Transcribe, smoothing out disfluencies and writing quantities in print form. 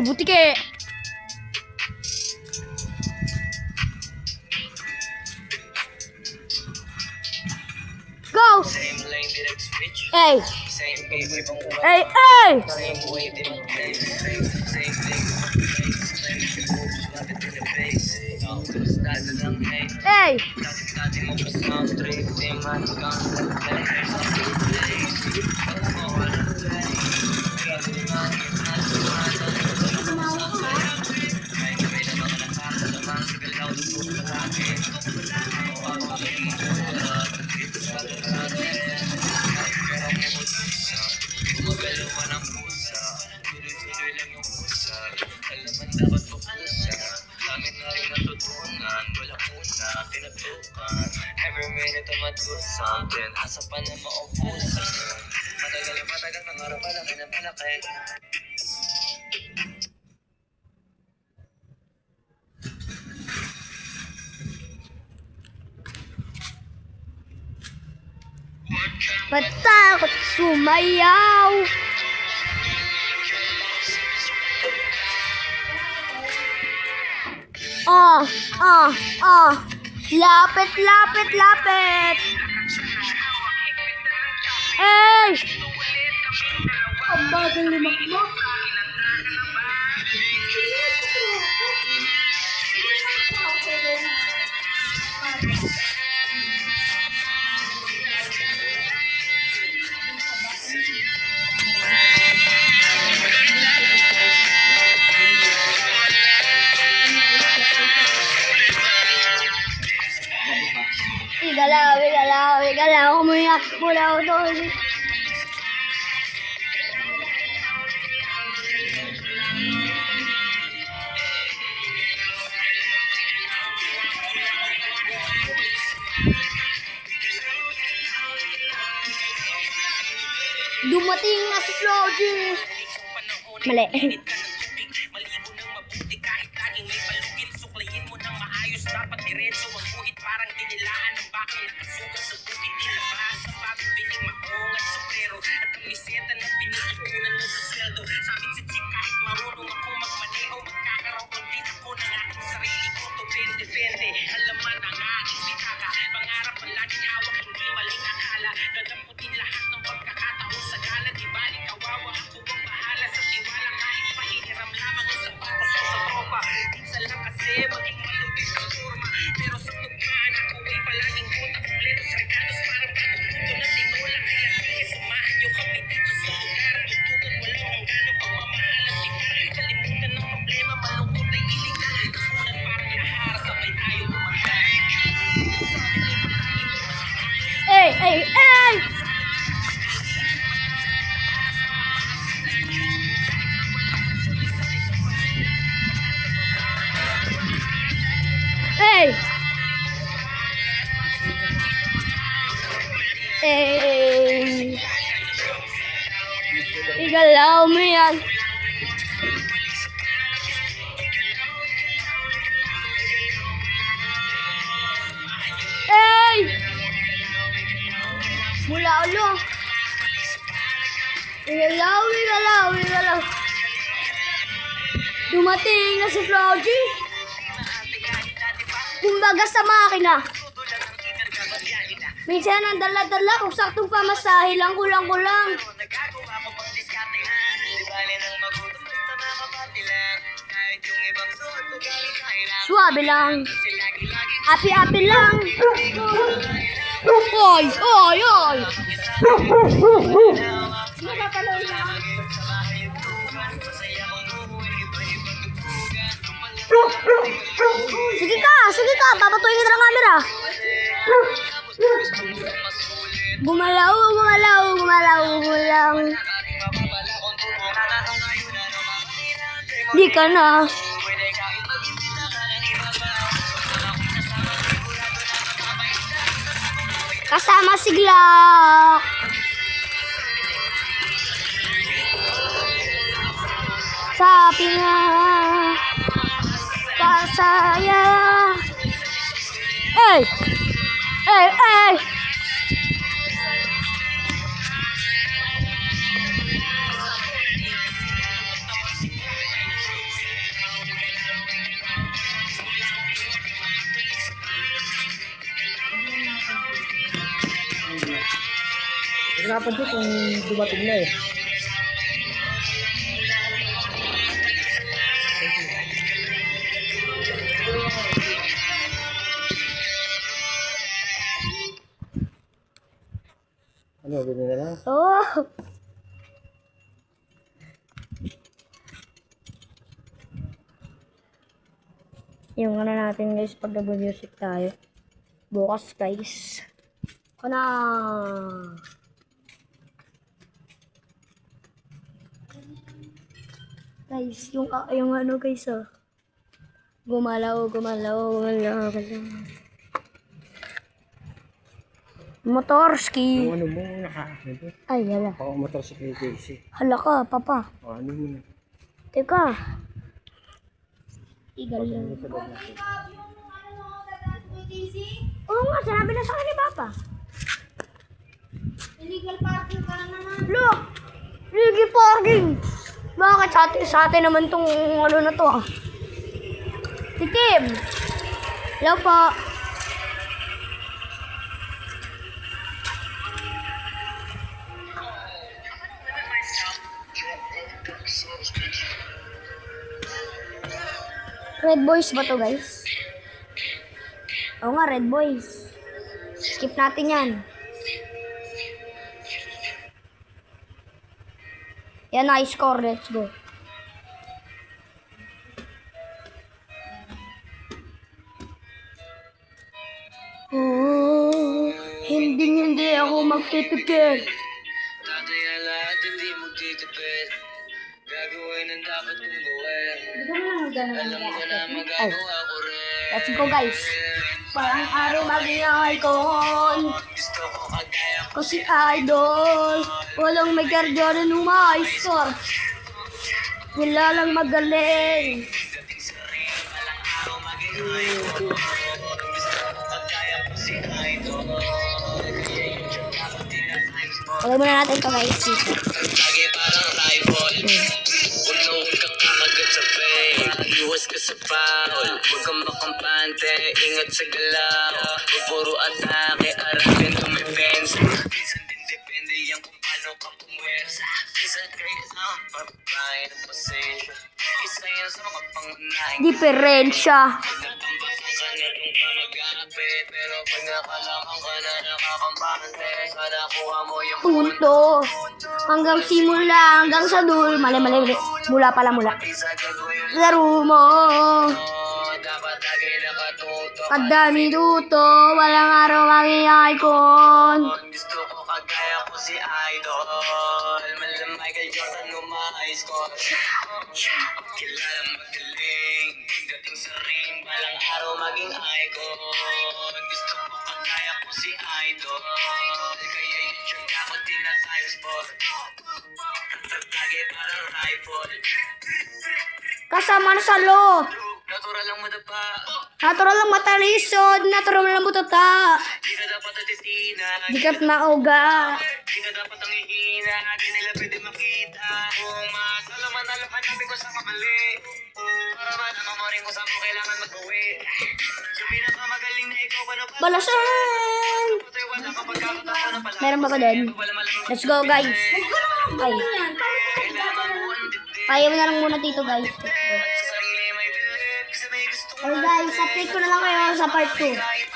Butike. Go. Hey. Hey. Every minute I might do something. Asa pa na maubusan. Matagal ang araw palaki na malaki. Ba't takot sumayaw? Lapit, lapit, lapit. Ang bagal lumakbo. Igalaw, umuya, mula ito. Dumating na si Floji. Mali. Dapat diretso ang buhit parang dinilaan ng bakang nakasugat sa tubig nilabas sa bagong biling maong at sombrero at ang miseta na pinitutunan mo sa sweldo. Sabi sa chick kahit marunong ako magmaneho magkakaroon ng din ako ng aking sarili ko to 2020. Alaman ang aking bitaka, pangarap ang laging hawak hindi maling akala. Gagamutin lahat ng pagkakataon sa gala, di balik kawawa ako ang bahala sa tiwala kahit pahihiram lamang ang sapatos ko sa tropa. Minsan lang kasi maging malupit ang forma, pero sa tugmaan ako ay palaging kota kompleto sa regalos parang katututo na tinola. Kaya sige samahan nyo kami dito sa lugar, tutugan walang hanggan ang pagmamahal at tigar. Kalimutan ng problema, malungkot ay iligan, kapunan parang lahar, sabay tayo umantay. Igalaw mo yan. Mula ulo. Igalaw. Dumating na si Floji. Kumbaga sa makina. Minsan ang dala-dala kung saktong pamasahe lang, kulang-kulang. Suwabe lang. Api-api lang. Oy! Sige ka, papatuloy kita ng camera. Gumalaw. Di ka na. Kasama si Glock. Sabi nga kasaya. Hey! Hirapan siya kung dumating na eh. Ano, bilhin na lang? Oh! Yung ano natin guys, pag nag-music tayo. Bukas guys. Kana! Guys, yung ano guys oh. Gumalaw, gumalaw, gumalaw, gumalaw. Motorski. Yung ano mo, naka-ano. Ay, hala. Oo, motor si KJC. Hala ka, papa. O, ano mo na. Teka. Igal Ano lang. mo sa loob natin. Oo nga, sinabi na sa akin ni papa. Illegal parking ka na naman. Look! Legal parking! Bakit sa atin naman tong ano na to ah? Tikim! Hello po. Red Boys ba to guys? Oo nga, Red Boys. Skip natin yan. Yan, high score. Let's go. Oh, hindi ako magtitipid. Tataya lahat, hindi mo titipid. Gagawin ang dapat kong gawin. Hindi ka naman ganun Alam ko na magagawa ko rin. Let's go guys. Parang araw maging icon. Gusto ko kagaya ko. Kasi idol. Walang may Jordan high score. Wala lang magaling. Dating sa ring, walang araw maging icon. Gusto ko kagaya ko si Idol. Kaya yung joke dapat tinatayos mo. Pagay muna natin ito guys. Lagi parang rifle. Puno kang kakagat sa fake. Iwas ka sa foul. Huwag kang makampante. Ingat sa galaw. Huwag puro atake. Aralin tumipens. Minsan din depende yan kung paano ka pumwersa. Minsan kayo ang babae ng pasensya. Isa yan sa mga pangunahing Diferensya. nagtambakan ka na kung ka mag-aapit. Pero pag nakalaman ka na nakakampante, sana kuha mo yung Punto. Hanggang simula, hanggang sa dulo. Mali. Mula pala, mula. isa gagawin Laro mo. mo. Dapat lagi nakatuto. Kadami duto. Walang araw maging icon. Gusto ko kagaya ko si Idol. Malam Michael Jordan umahis ko. Kilalang magaling. Dating sa ring, balang araw maging icon. Gusto ko kagaya ko si Idol. Kaya yung tiyog ako tinatayong sport. Lagi parang rifle. Kasama na sa loob. Natural lang madapa. Natural lang matalisod. Natural lang butata. Di ka dapat natitina. Dikat mauga. Di ka dapat ang ihina. Di nila pwede makita. Kung masalo man nalo, hanapin ko sa kamali. Para malaman mo rin kung saan mo kailangan mag-uwi. So pinakamagaling na ikaw, paano pa? Balasan. Putoy, wala ka pagkakataon na pala. Meron ba ko din? Wala malamang Let's go guys. Ay. kailangan mo ang dibdib. Kaya mo na lang muna dito guys. Let's go. Sa sarili may bilib. Kasi may gusto Hey guys, update ko na lang kayo sa part 2. kahit